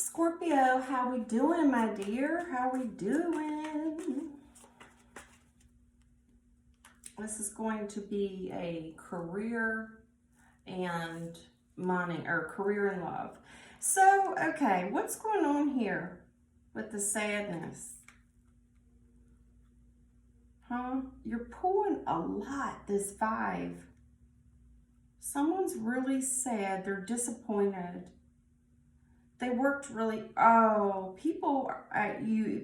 Scorpio, how we doing, my dear? How we doing? This is going to be a career and money, or career and love. So, okay, what's going on here with the sadness? Huh? You're pulling a lot, this 5. Someone's really sad. They're disappointed. They worked really, people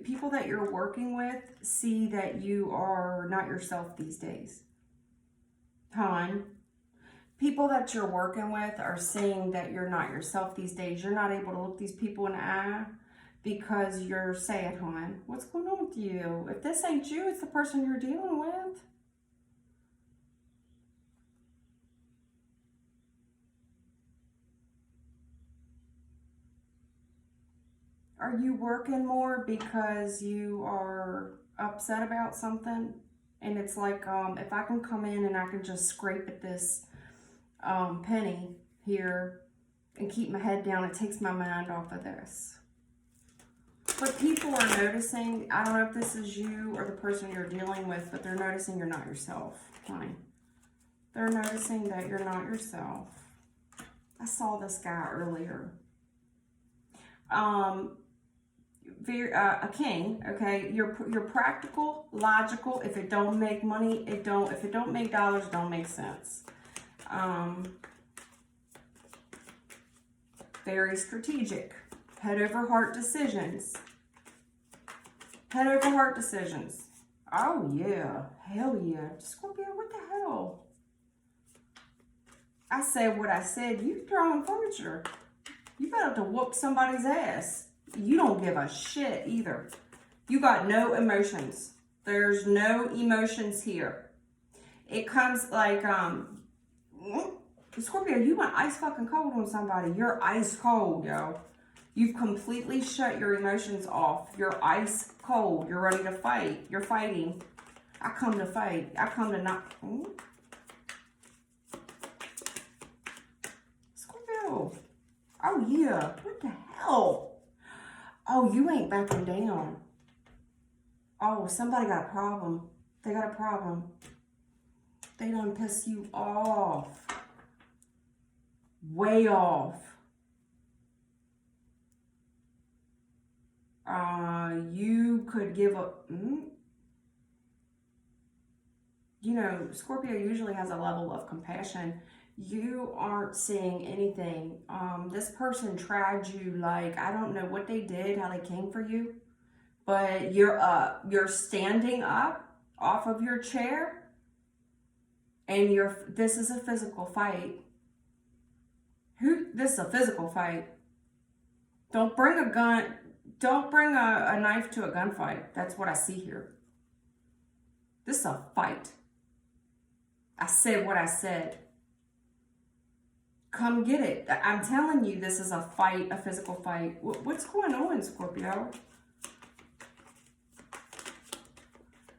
people that you're working with see that you are not yourself these days. Hon. People that you're working with are seeing that you're not yourself these days. You're not able to look these people in the eye because you're sad, hon. What's going on with you? If this ain't you, it's the person you're dealing with. Are you working more because you are upset about something? And it's like, if I can come in and I can just scrape at this penny here and keep my head down, it takes my mind off of this. But people are noticing, I don't know if this is you or the person you're dealing with, but they're noticing you're not yourself, honey. They're noticing that you're not yourself. I saw this guy earlier. A king, okay? You're practical, logical. If it don't make money, if it don't make dollars, it don't make sense. Very strategic. Head over heart decisions. Head over heart decisions. Oh yeah, hell yeah. Scorpio, what the hell? I said what I said. You throwing furniture. You better to whoop somebody's ass. You don't give a shit either. You got no emotions. There's no emotions here. It comes like, Scorpio, you went ice fucking cold on somebody. You're ice cold, yo. You've completely shut your emotions off. You're ice cold. You're ready to fight. You're fighting. I come to fight. I come to not. Scorpio. Oh, yeah. What the hell? Oh, you ain't backing down. Oh, somebody got a problem. They got a problem. They done piss you off. Way off. You could give up. You know, Scorpio usually has a level of compassion. You aren't seeing anything. This person tried you like, I don't know what they did, how they came for you, but you're up. You're standing up off of your chair, and this is a physical fight. This is a physical fight. Don't bring a gun. Don't bring a knife to a gunfight. That's what I see here. This is a fight. I said what I said. Come get it. I'm telling you, this is a fight, a physical fight. What's going on, Scorpio?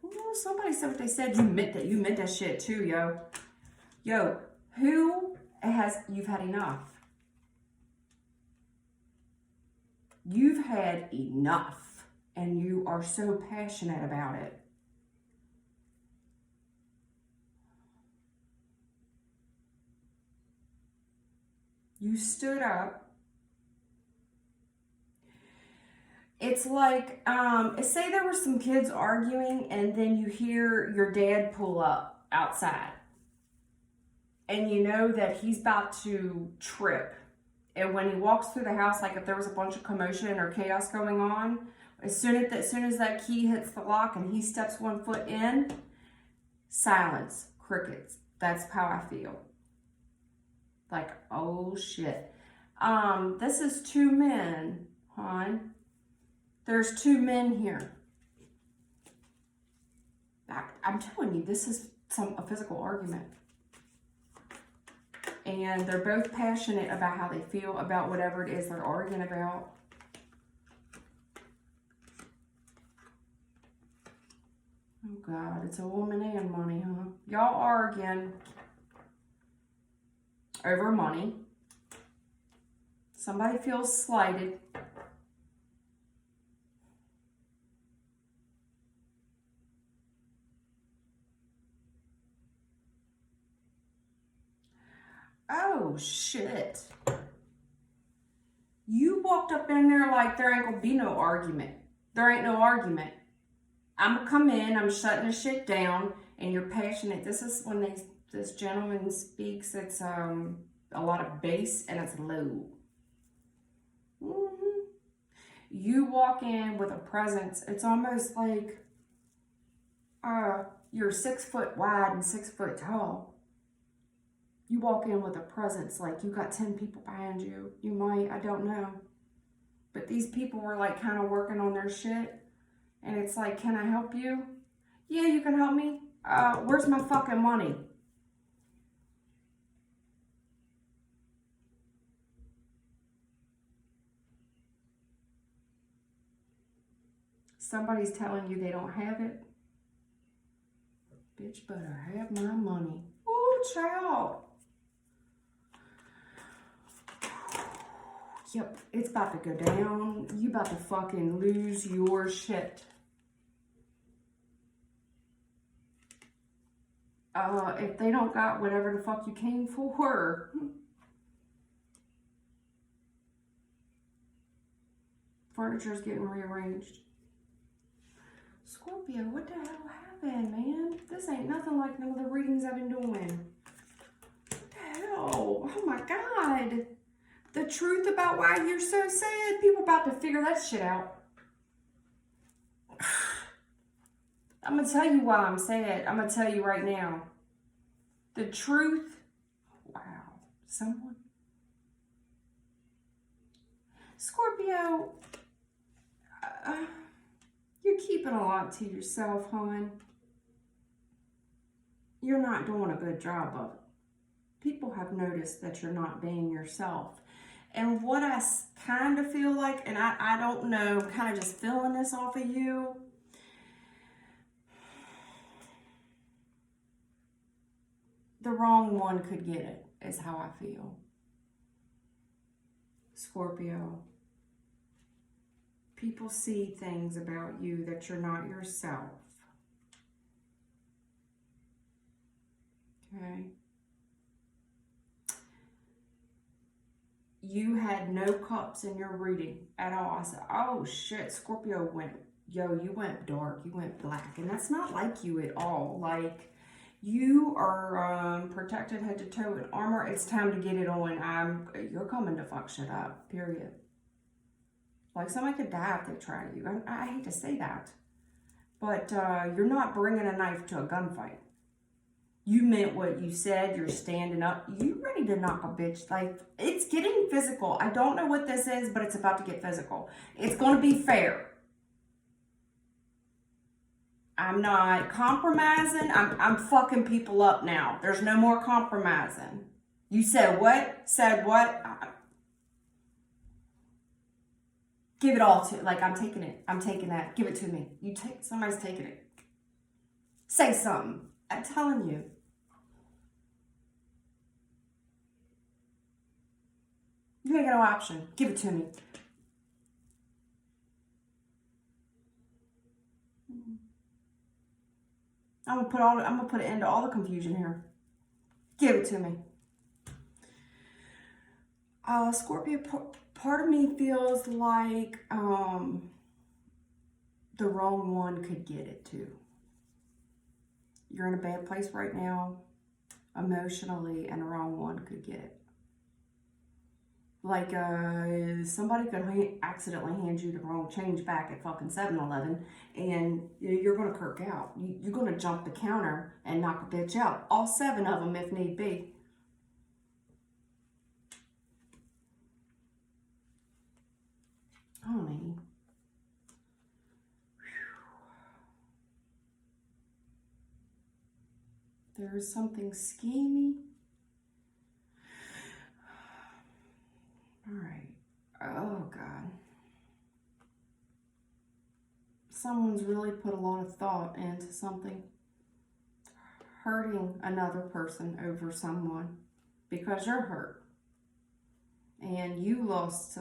Oh, somebody said what they said. You meant that. You meant that shit too, yo. Yo, you've had enough. You've had enough, and you are so passionate about it. You stood up. It's like, say there were some kids arguing, and then you hear your dad pull up outside. And you know that he's about to trip. And when he walks through the house, like if there was a bunch of commotion or chaos going on, as soon as that key hits the lock and he steps 1 foot in, silence, crickets. That's how I feel. Like, oh shit. This is 2 men, hon. There's 2 men here. I'm telling you, this is a physical argument. And they're both passionate about how they feel about whatever it is they're arguing about. Oh God, it's a woman and money, huh? Y'all arguing over money. Somebody feels slighted. Oh, shit. You walked up in there like there ain't gonna be no argument. There ain't no argument. I'm gonna come in, I'm shutting the shit down, and you're passionate. This is when this gentleman speaks, it's a lot of bass and it's low. Mm-hmm. You walk in with a presence. It's almost like you're 6 foot wide and 6 foot tall. You walk in with a presence like you got 10 people behind you. You might, I don't know. But these people were like kind of working on their shit. And it's like, can I help you? Yeah, you can help me. Where's my fucking money? Somebody's telling you they don't have it. Bitch better have my money. Ooh, child. Yep, it's about to go down. You about to fucking lose your shit. If they don't got whatever the fuck you came for. Furniture's getting rearranged. Scorpio, what the hell happened, man? This ain't nothing like none of the readings I've been doing. What the hell? Oh my God. The truth about why you're so sad. People about to figure that shit out. I'm going to tell you why I'm sad. I'm going to tell you right now. The truth. Wow. Someone. Scorpio. You're keeping a lot to yourself, hon. You're not doing a good job of it. People have noticed that you're not being yourself. And what I kind of feel like, and I don't know, kind of just feeling this off of you. The wrong one could get it, is how I feel. Scorpio. People see things about you that you're not yourself. Okay? You had no cups in your reading at all. I said, oh shit, Scorpio you went dark, you went black. And that's not like you at all. Like, you are protected head to toe in armor. It's time to get it on. You're coming to fuck shit up, period. Like, somebody could die if they try you. I hate to say that. But you're not bringing a knife to a gunfight. You meant what you said. You're standing up. You ready to knock a bitch. Like, it's getting physical. I don't know what this is, but it's about to get physical. It's going to be fair. I'm not compromising. I'm fucking people up now. There's no more compromising. You said what? Said what? Give it all to, like, I'm taking it. I'm taking that. Give it to me. Somebody's taking it. Say something. I'm telling you. You ain't got no option. Give it to me. I'm gonna put an end to all the confusion here. Give it to me. Scorpio, part of me feels like the wrong one could get it too. You're in a bad place right now, emotionally, and the wrong one could get it. Like, somebody could accidentally hand you the wrong change back at fucking 7-Eleven, and you're going to kirk out. You're going to jump the counter and knock a bitch out. All 7 of them if need be. Honey. There's something schemy. All right. Oh, God. Someone's really put a lot of thought into something. Hurting another person over someone because you're hurt. And you lost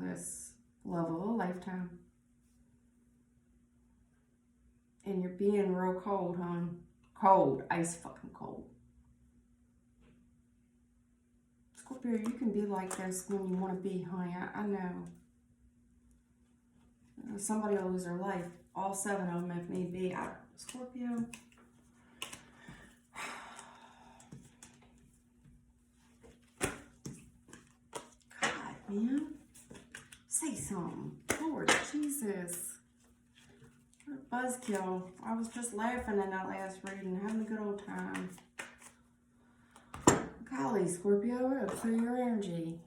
this love of a lifetime. And you're being real cold, hon. Cold. Ice fucking cold. Scorpio, you can be like this when you want to be, honey. I know. Somebody will lose their life. All 7 of them if need be. Scorpio. God, man. Say something. Lord Jesus. What a buzzkill. I was just laughing in that last reading, having a good old time. Golly, Scorpio, we're going to clear your energy.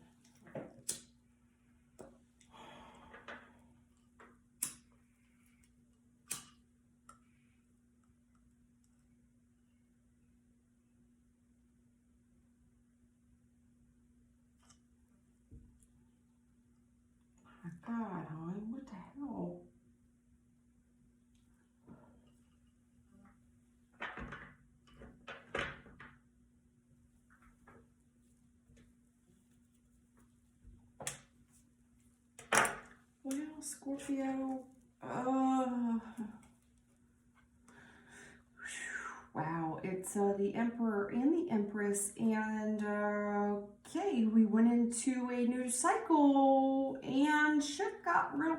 My God, hon, what the hell? Well, Scorpio, wow, it's the Emperor and the Empress, and okay, we went into a new cycle, and shit got real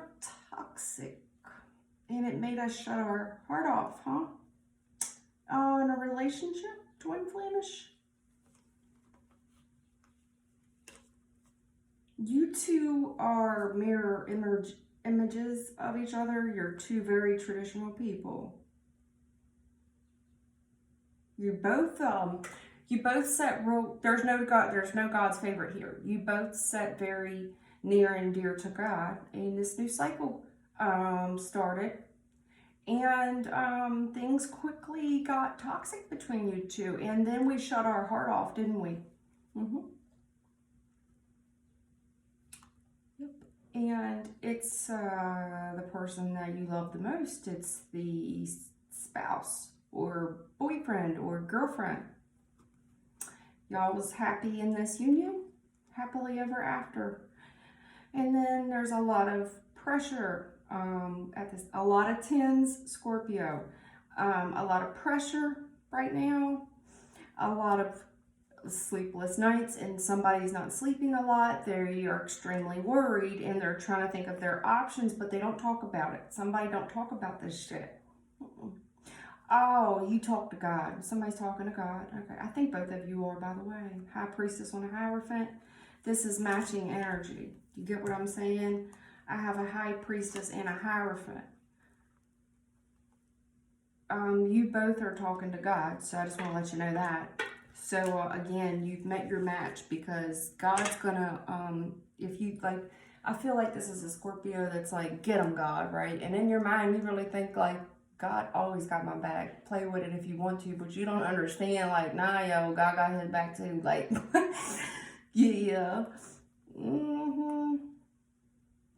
toxic, and it made us shut our heart off, huh? In a relationship, twin flamish. You two are mirror images of each other. You're two very traditional people. You both set real. There's no God's favorite here. You both set very near and dear to God, and this new cycle started, and things quickly got toxic between you two, and then we shut our heart off, didn't we? Mm-hmm. And it's the person that you love the most. It's the spouse or boyfriend or girlfriend. Y'all was happy in this union, happily ever after. And then there's a lot of pressure at this, a lot of 10s, Scorpio. A lot of pressure right now, a lot of sleepless nights, and somebody's not sleeping a lot. They are extremely worried, and they're trying to think of their options, but they don't talk about it. Somebody don't talk about this shit. Oh, you talk to God. Somebody's talking to God. Okay, I think both of you are, by the way. High Priestess on a Hierophant. This is matching energy. You get what I'm saying? I have a High Priestess and a Hierophant. You both are talking to God, so I just want to let you know that. So again, you've met your match, because God's gonna, if you like, I feel like this is a Scorpio that's like, get him, God, right? And in your mind, you really think like, God always got my back. Play with it if you want to, but you don't understand, like, nah, yo, God got his back too. Like, yeah.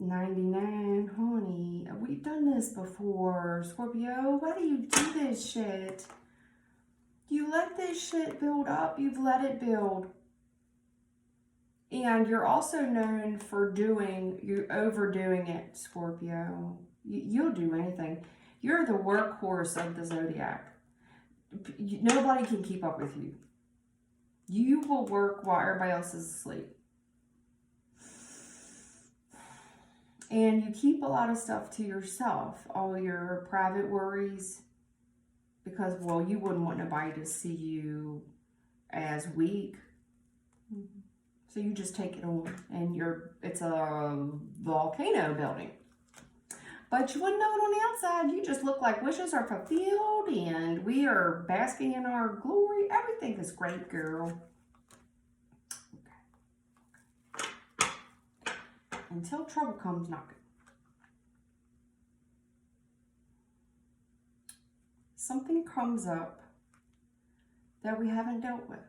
99, honey. We've done this before, Scorpio. Why do you do this shit? You let this shit build up. You've let it build. And you're also known for you're overdoing it, Scorpio. You'll do anything. You're the workhorse of the zodiac. Nobody can keep up with you. You will work while everybody else is asleep. And you keep a lot of stuff to yourself, all your private worries, because, well, you wouldn't want nobody to see you as weak. So you just take it on, and it's a volcano building. But you wouldn't know it on the outside. You just look like wishes are fulfilled, and we are basking in our glory. Everything is great, girl. Okay. Until trouble comes knocking. Something comes up that we haven't dealt with.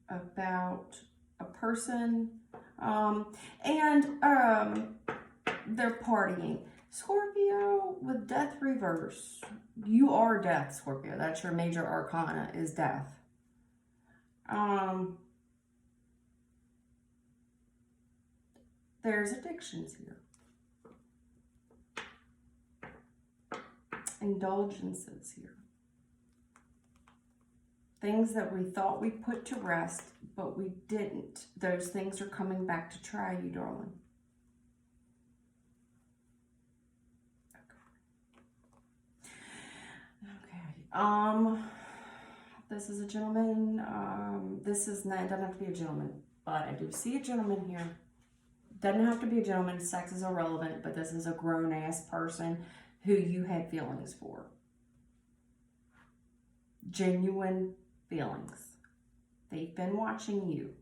About a person, they're partying. Scorpio with death reverse. You are death, Scorpio. That's your major arcana, is death. There's addictions here. Indulgences here. Things that we thought we put to rest, but we didn't. Those things are coming back to try you, darling. Okay. This is a gentleman. This is not, it doesn't have to be a gentleman, but I do see a gentleman here. Doesn't have to be a gentleman. Sex is irrelevant, but this is a grown-ass person who you had feelings for. Genuine feelings. They've been watching you.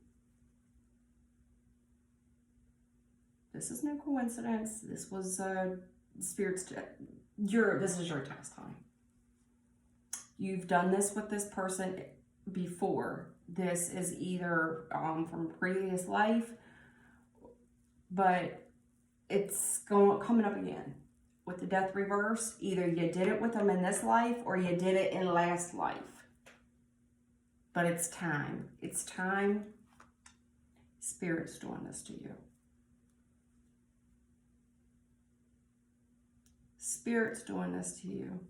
This is no coincidence. This was Spirit's. This is your test, honey. You've done this with this person before. This is either from a previous life, but it's coming up again with the death reverse. Either you did it with them in this life or you did it in last life. But it's time. It's time. Spirit's doing this to you. Spirit's doing this to you.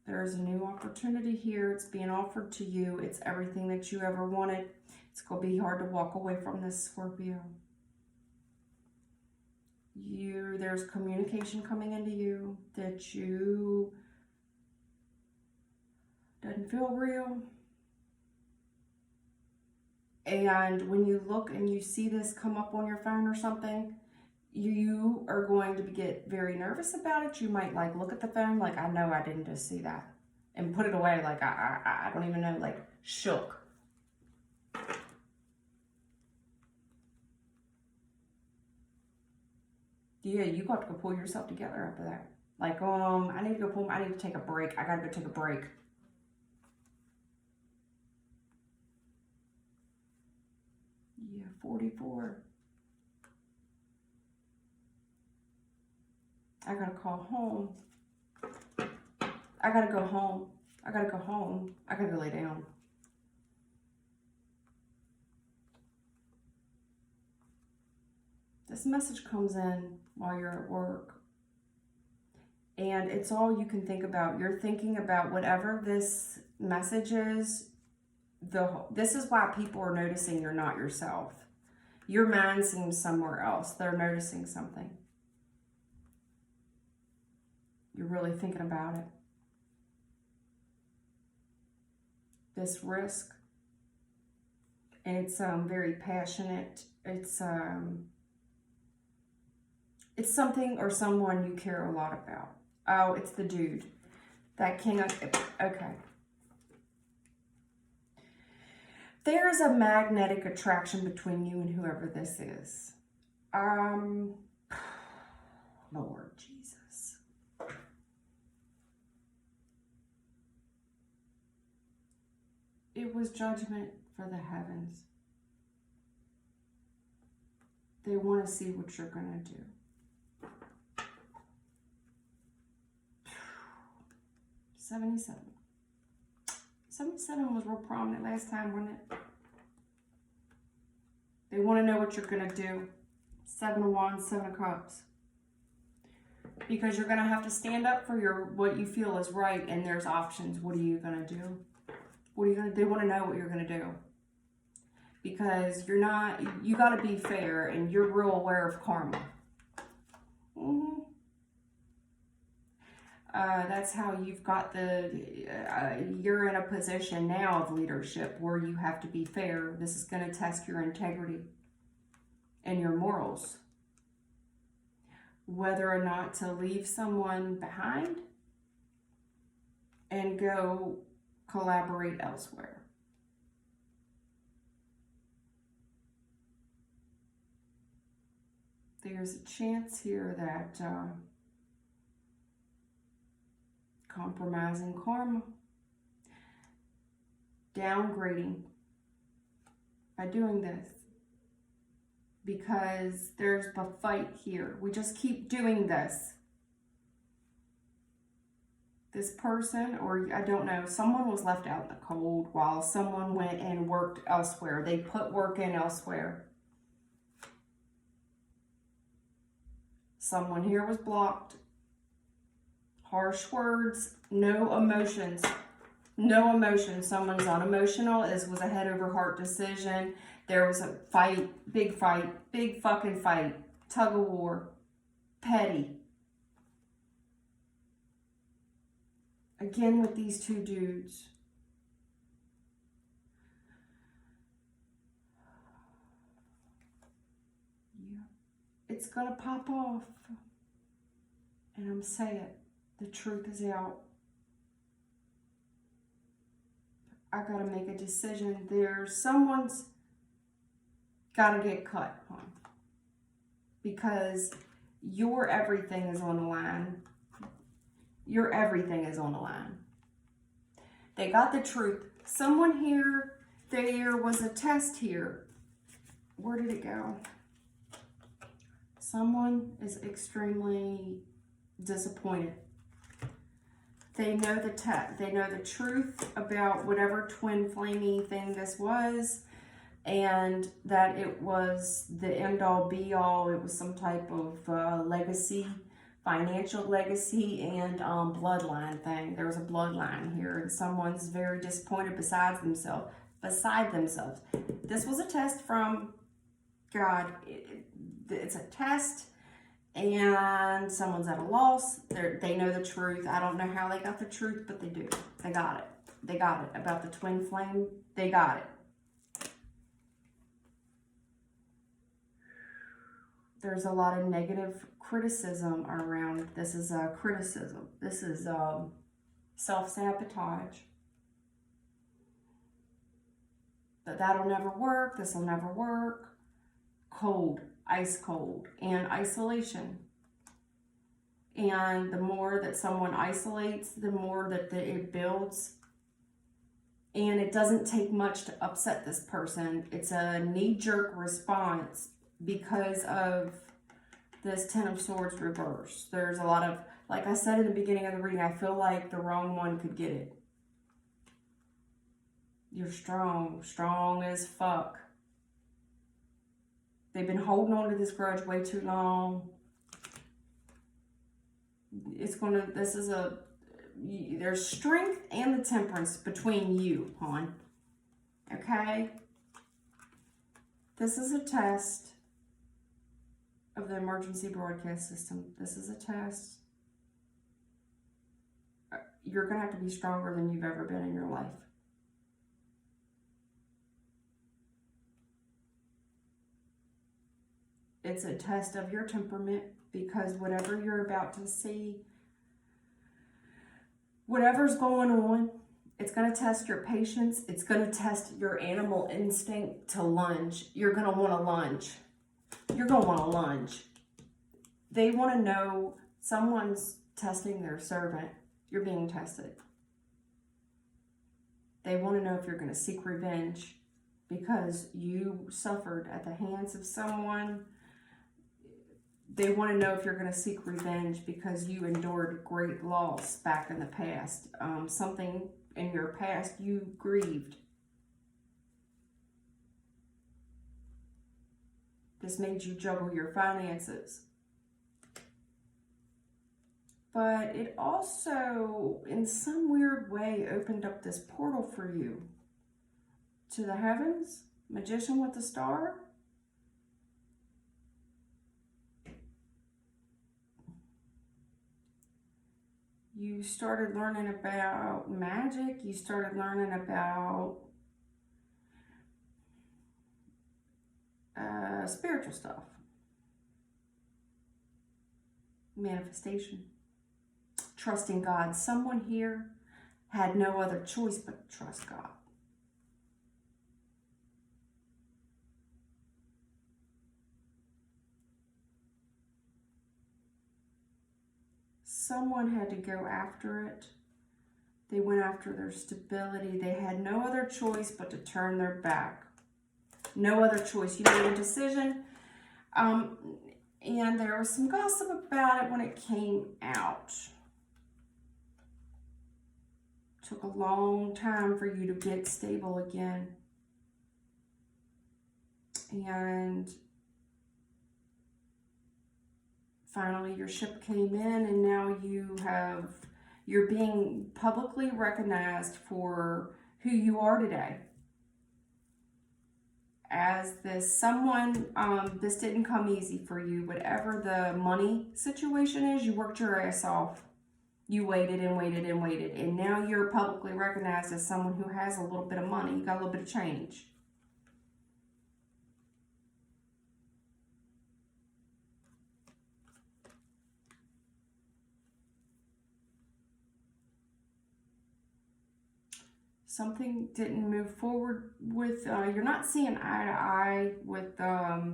There's a new opportunity here. It's being offered to you. It's everything that you ever wanted. It's going to be hard to walk away from this, Scorpio. There's communication coming into you that doesn't feel real. And when you look and you see this come up on your phone or something, you are going to get very nervous about it. You might like look at the phone like, I know I didn't just see that, and put it away like I don't even know, like shook. Yeah, you got to go pull yourself together after that. Like, I need to go I need to take a break. I gotta go take a break. Yeah, 44. I gotta call home. I gotta go home. I gotta go home. I gotta go lay down. This message comes in while you're at work. And it's all you can think about. You're thinking about whatever this message is. This is why people are noticing you're not yourself. Your mind seems somewhere else. They're noticing something. You're really thinking about it. This risk. And it's very passionate. It's something or someone you care a lot about. Oh, it's the dude. That king of... Okay. There is a magnetic attraction between you and whoever this is. Lord Jesus. It was judgment for the heavens. They want to see what you're going to do. 77. 77 was real prominent last time, wasn't it? They want to know what you're going to do. 7 of Wands, 7 of Cups. Because you're going to have to stand up for what you feel is right, and there's options. What are you going to do? What are you going to do? They want to know what you're going to do. Because you got to be fair, and you're real aware of karma. That's how you've got you're in a position now of leadership where you have to be fair. This is going to test your integrity and your morals. Whether or not to leave someone behind and go collaborate elsewhere. There's a chance here that compromising karma, downgrading by doing this, because there's a fight here. We just keep doing this. This person, or I don't know, someone was left out in the cold while someone went and worked elsewhere. They put work in elsewhere. Someone here was blocked. Harsh words, no emotions. No emotion. Someone's unemotional. This was a head over heart decision. There was a fight, big fucking fight, tug of war, petty. Again with these two dudes. Yeah. It's gonna pop off. And I'm saying it. The truth is out. I gotta make a decision. Someone's gotta get cut on. Because your everything is on the line. Your everything is on the line. They got the truth. Someone here, there was a test here. Where did it go? Someone is extremely disappointed. They know they know the truth about whatever twin flamey thing this was, and that it was the end all be all. It was some type of legacy, financial legacy, and bloodline thing. There was a bloodline here, and someone's very disappointed beside themselves. This was a test from God. It's a test. And someone's at a loss. They know the truth. I don't know how they got the truth, but they do. They got it. They got it. About the twin flame, they got it. There's a lot of negative criticism around. This is a criticism. This is self-sabotage. That'll never work. This will never work. Cold. Ice cold, and isolation. And the more that someone isolates, the more that it builds. And it doesn't take much to upset this person. It's a knee-jerk response because of this Ten of Swords reverse. There's a lot of, like I said in the beginning of the reading, I feel like the wrong one could get it. You're strong as fuck. They've been holding on to this grudge way too long. There's strength and the temperance between you, hon. Okay? This is a test of the emergency broadcast system. This is a test. You're going to have to be stronger than you've ever been in your life. It's a test of your temperament, because whatever you're about to see, whatever's going on, it's going to test your patience. It's going to test your animal instinct to lunge. You're going to want to lunge. You're going to want to lunge. They want to know someone's testing their servant. You're being tested. They want to know if you're going to seek revenge because you suffered at the hands of someone. They want to know if you're going to seek revenge because you endured great loss back in the past. Something in your past you grieved. This made you juggle your finances. But it also, in some weird way, opened up this portal for you to the heavens. Magician with the star. You started learning about magic. You started learning about spiritual stuff. Manifestation. Trusting God. Someone here had no other choice but to trust God. Someone had to go after it. They went after their stability. They had no other choice but to turn their back. No other choice. You made a decision. And there was some gossip about it when it came out. Took a long time for you to get stable again. And finally your ship came in, and now you have You're being publicly recognized for who you are today. As this someone, this didn't come easy for you. Whatever the money situation is, you worked your ass off. You waited and waited and waited. And now you're publicly recognized as someone who has a little bit of money. You got a little bit of change. Something didn't move forward with, you're not seeing eye to eye with, I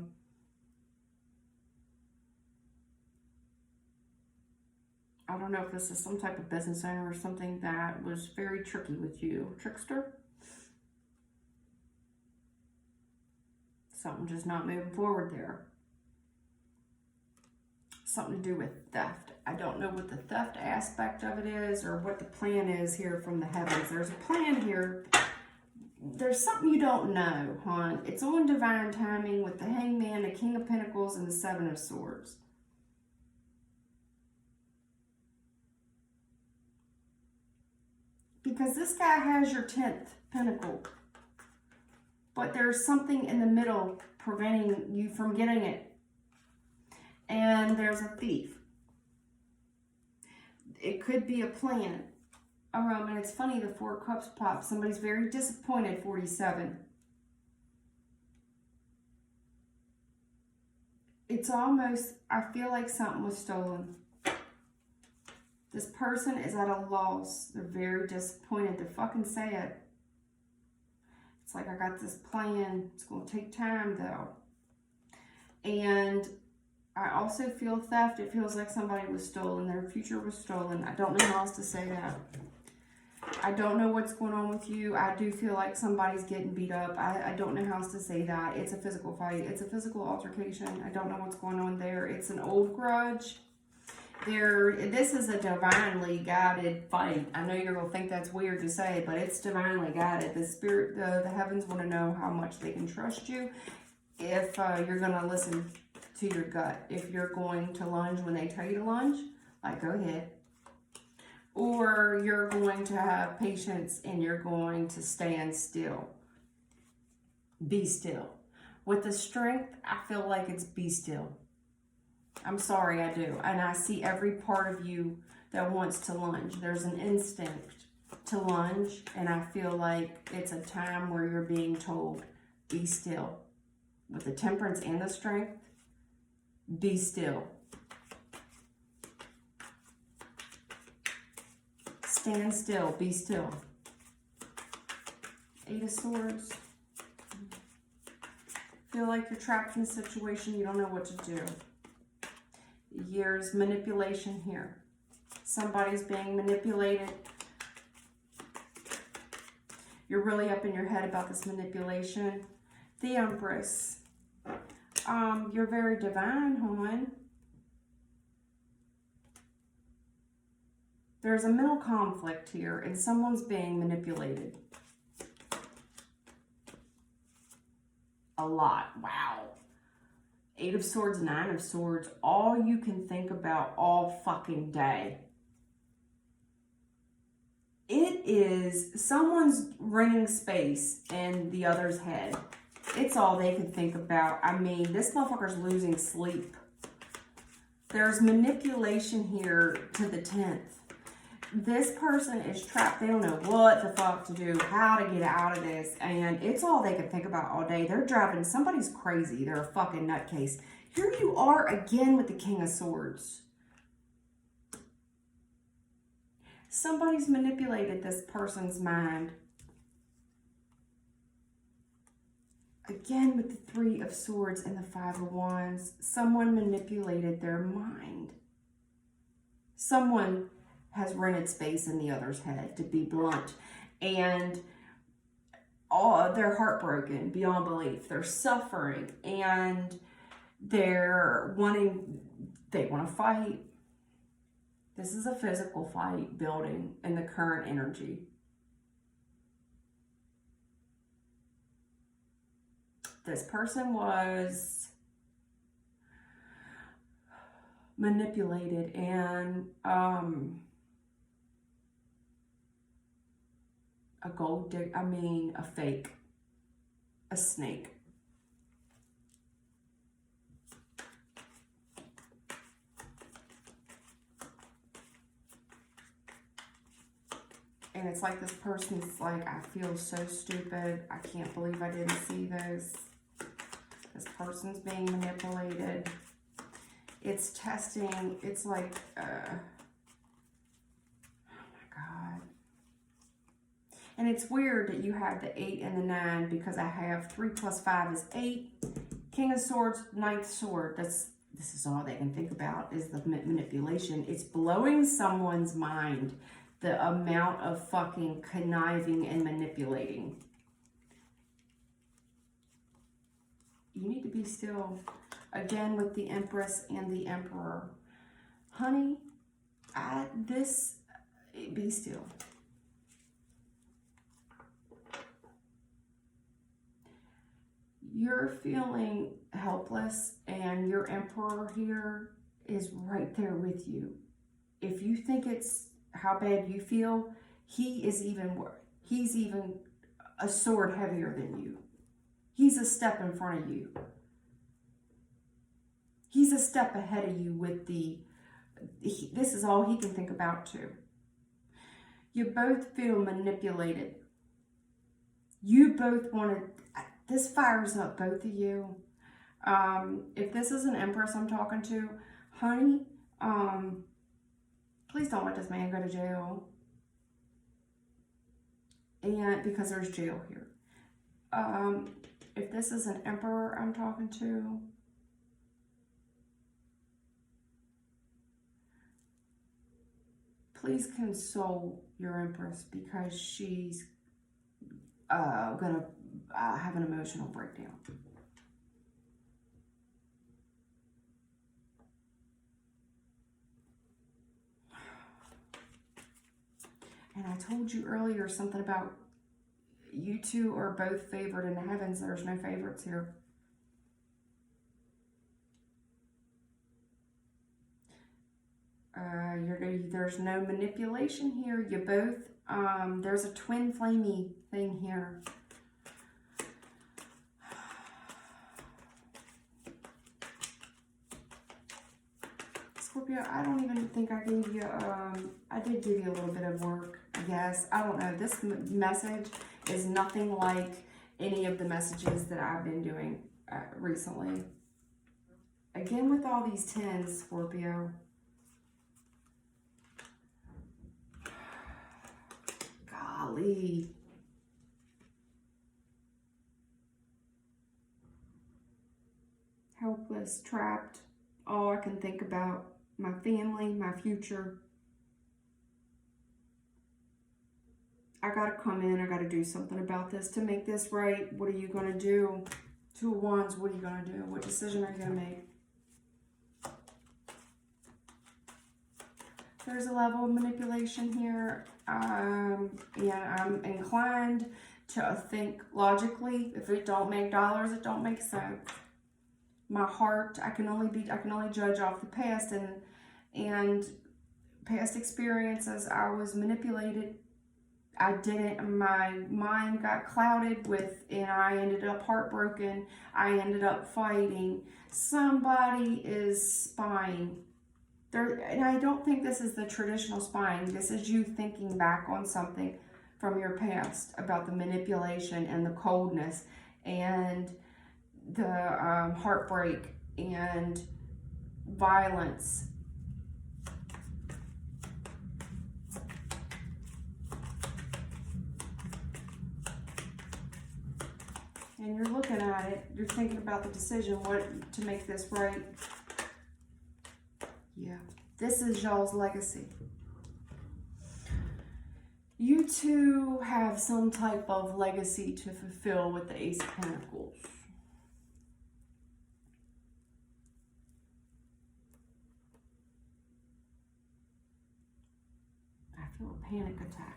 don't know if this is some type of business owner or something that was very tricky with you. Trickster? Something just not moving forward there. Something to do with theft. I don't know what the theft aspect of it is or what the plan is here from the heavens. There's a plan here. There's something you don't know, hon. It's on divine timing with the Hangman, the King of Pentacles, and the Seven of Swords. Because this guy has your 10th pentacle. But there's something in the middle preventing you from getting it. And there's a thief. It could be a plan. And it's funny, the Four of Cups pop. Somebody's very disappointed, 47. It's almost, I feel like something was stolen. This person is at a loss. They're very disappointed to fucking say it. It's like, I got this plan. It's going to take time, though. And I also feel theft. It feels like somebody was stolen. Their future was stolen. I don't know how else to say that. I don't know what's going on with you. I do feel like somebody's getting beat up. I don't know how else to say that. It's a physical fight. It's a physical altercation. I don't know what's going on there. It's an old grudge. This is a divinely guided fight. I know you're going to think that's weird to say, but it's divinely guided. The spirit, the heavens want to know how much they can trust you. If you're going to listen to your gut. If you're going to lunge when they tell you to lunge, like, go ahead. Or you're going to have patience and you're going to stand still. Be still. With the strength, I feel like it's be still. I'm sorry, I do. And I see every part of you that wants to lunge. There's an instinct to lunge, and I feel like it's a time where you're being told, be still. With the temperance and the strength, be still. Stand still, be still. Eight of Swords. Feel like you're trapped in a situation, you don't know what to do. Years manipulation here. Somebody's being manipulated. You're really up in your head about this manipulation. The Empress. You're very divine, hon. There's a mental conflict here and someone's being manipulated. A lot. Wow. Eight of Swords, Nine of Swords. All you can think about all fucking day. It is someone's renting space in the other's head. It's all they can think about. I mean, this motherfucker's losing sleep. There's manipulation here to the 10th. This person is trapped. They don't know what the fuck to do, how to get out of this. And it's all they can think about all day. They're driving, somebody's crazy. They're a fucking nutcase. Here you are again with the King of Swords. Somebody's manipulated this person's mind. Again with the Three of Swords and the Five of Wands. Someone manipulated their mind. Someone has rented space in the other's head, to be blunt. And they're heartbroken beyond belief. They're suffering. And they want to fight. This is a physical fight building in the current energy. This person was manipulated and A gold digger, I mean a fake. A snake. And it's like this person's like, I feel so stupid. I can't believe I didn't see this. This person's being manipulated. It's testing. It's like, oh my God. And it's weird that you have the 8 and the 9 because I have 3 plus 5 is 8. King of Swords, 9th sword. This is all they can think about is the manipulation. It's blowing someone's mind, the amount of fucking conniving and manipulating. You need to be still. Again, with the Empress and the Emperor. Honey, be still. You're feeling helpless, and your Emperor here is right there with you. If you think it's how bad you feel, he's even a sword heavier than you. He's a step in front of you. He's a step ahead of you with this is all he can think about too. You both feel manipulated. You both want to, this fires up both of you. If this is an Empress I'm talking to, honey, please don't let this man go to jail. And because there's jail here. If this is an Emperor I'm talking to, please console your Empress because she's gonna have an emotional breakdown. And I told you earlier something about you two are both favored in the heavens. There's no favorites here. There's no manipulation here. You both, there's a twin flamey thing here. Scorpio, I don't even think I gave you, I did give you a little bit of work, I guess. I don't know. This message is nothing like any of the messages that I've been doing recently. Again, with all these 10s, Scorpio. Golly. Helpless, trapped. All I can think about, my family, my future. I gotta come in, I gotta do something about this to make this right. What are you gonna do? 2 of Wands, what are you gonna do? What decision are you gonna make? There's a level of manipulation here. And I'm inclined to think logically. If it don't make dollars, it don't make sense. My heart, I can only judge off the past and past experiences. I was manipulated. I didn't, my mind got clouded with, and I ended up heartbroken. I ended up fighting. Somebody is spying. And I don't think this is the traditional spying. This is you thinking back on something from your past about the manipulation and the coldness and the heartbreak and violence. And you're looking at it, you're thinking about the decision, what to make this right. Yeah, this is y'all's legacy. You two have some type of legacy to fulfill with the Ace of Pentacles. I feel a panic attack.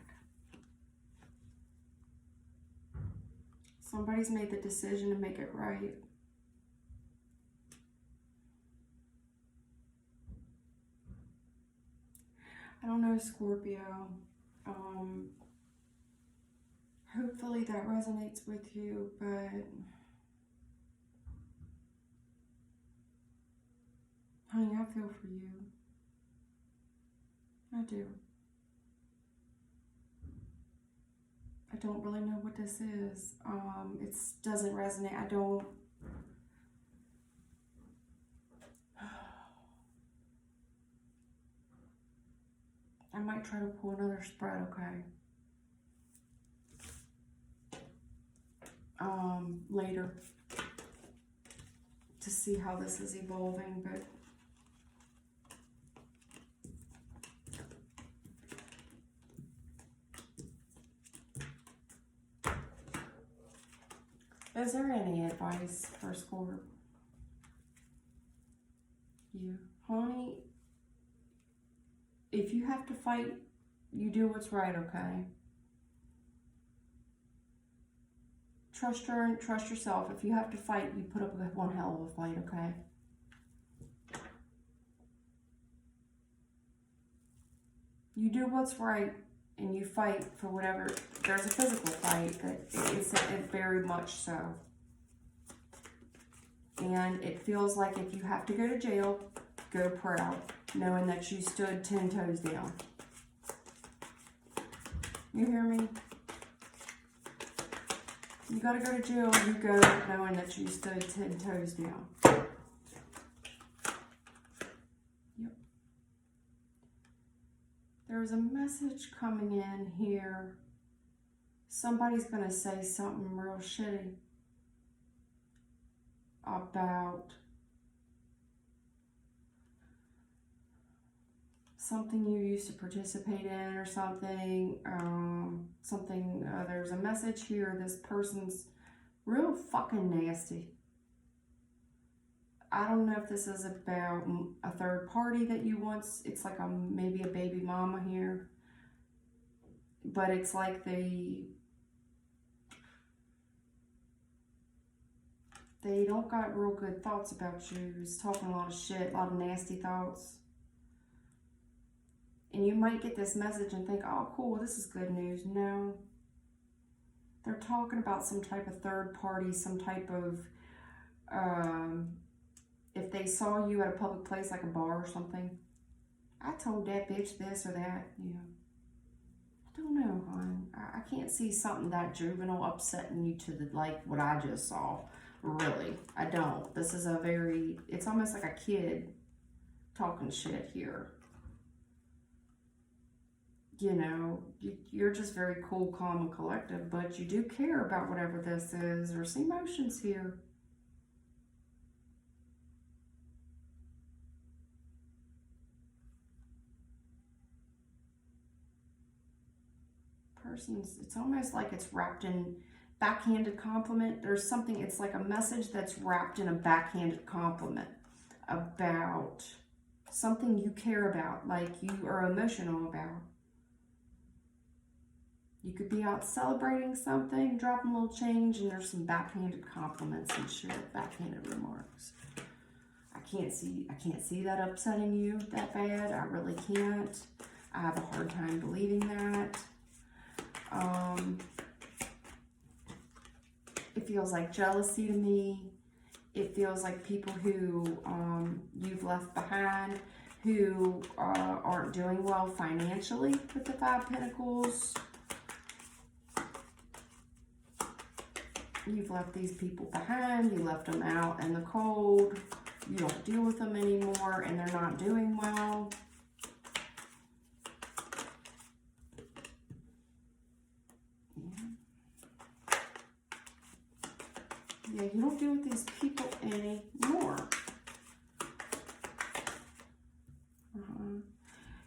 Somebody's made the decision to make it right. I don't know, Scorpio. Hopefully that resonates with you, but honey, I feel for you. I do. I don't really know what this is. It doesn't resonate. I don't. I might try to pull another spread, okay? Later to see how this is evolving, but is there any advice for Scorpio? You, honey, if you have to fight, you do what's right, okay? Trust her and trust yourself. If you have to fight, you put up with one hell of a fight, okay? You do what's right and you fight for whatever. There's a physical fight, that it's very much so. And it feels like if you have to go to jail, go proud, knowing that you stood 10 toes down. You hear me? You gotta go to jail, you go knowing that you stood 10 toes down. Yep. There's a message coming in here. Somebody's gonna say something real shitty about something you used to participate in or something. There's a message here. This person's real fucking nasty. I don't know if this is about a third party that you once, it's like maybe a baby mama here, but it's like they don't got real good thoughts about you. He's talking a lot of shit, a lot of nasty thoughts. And you might get this message and think, oh, cool, this is good news. No. They're talking about some type of third party, some type of, if they saw you at a public place like a bar or something. I told that bitch this or that, you know. I don't know, hon. I can't see something that juvenile upsetting you to like what I just saw. Really. I don't. This is it's almost like a kid talking shit here. You know, you're just very cool, calm, and collective, but you do care about whatever this is. There's emotions here. It's almost like it's wrapped in backhanded compliment. There's something, it's like a message that's wrapped in a backhanded compliment about something you care about, like you are emotional about. You could be out celebrating something, dropping a little change, and there's some backhanded compliments and shit, backhanded remarks. I can't see that upsetting you that bad. I really can't. I have a hard time believing that. It feels like jealousy to me. It feels like people who you've left behind, who aren't doing well financially with the Five of Pentacles. You've left these people behind. You left them out in the cold. You don't deal with them anymore, and they're not doing well. Yeah, you don't deal with these people anymore.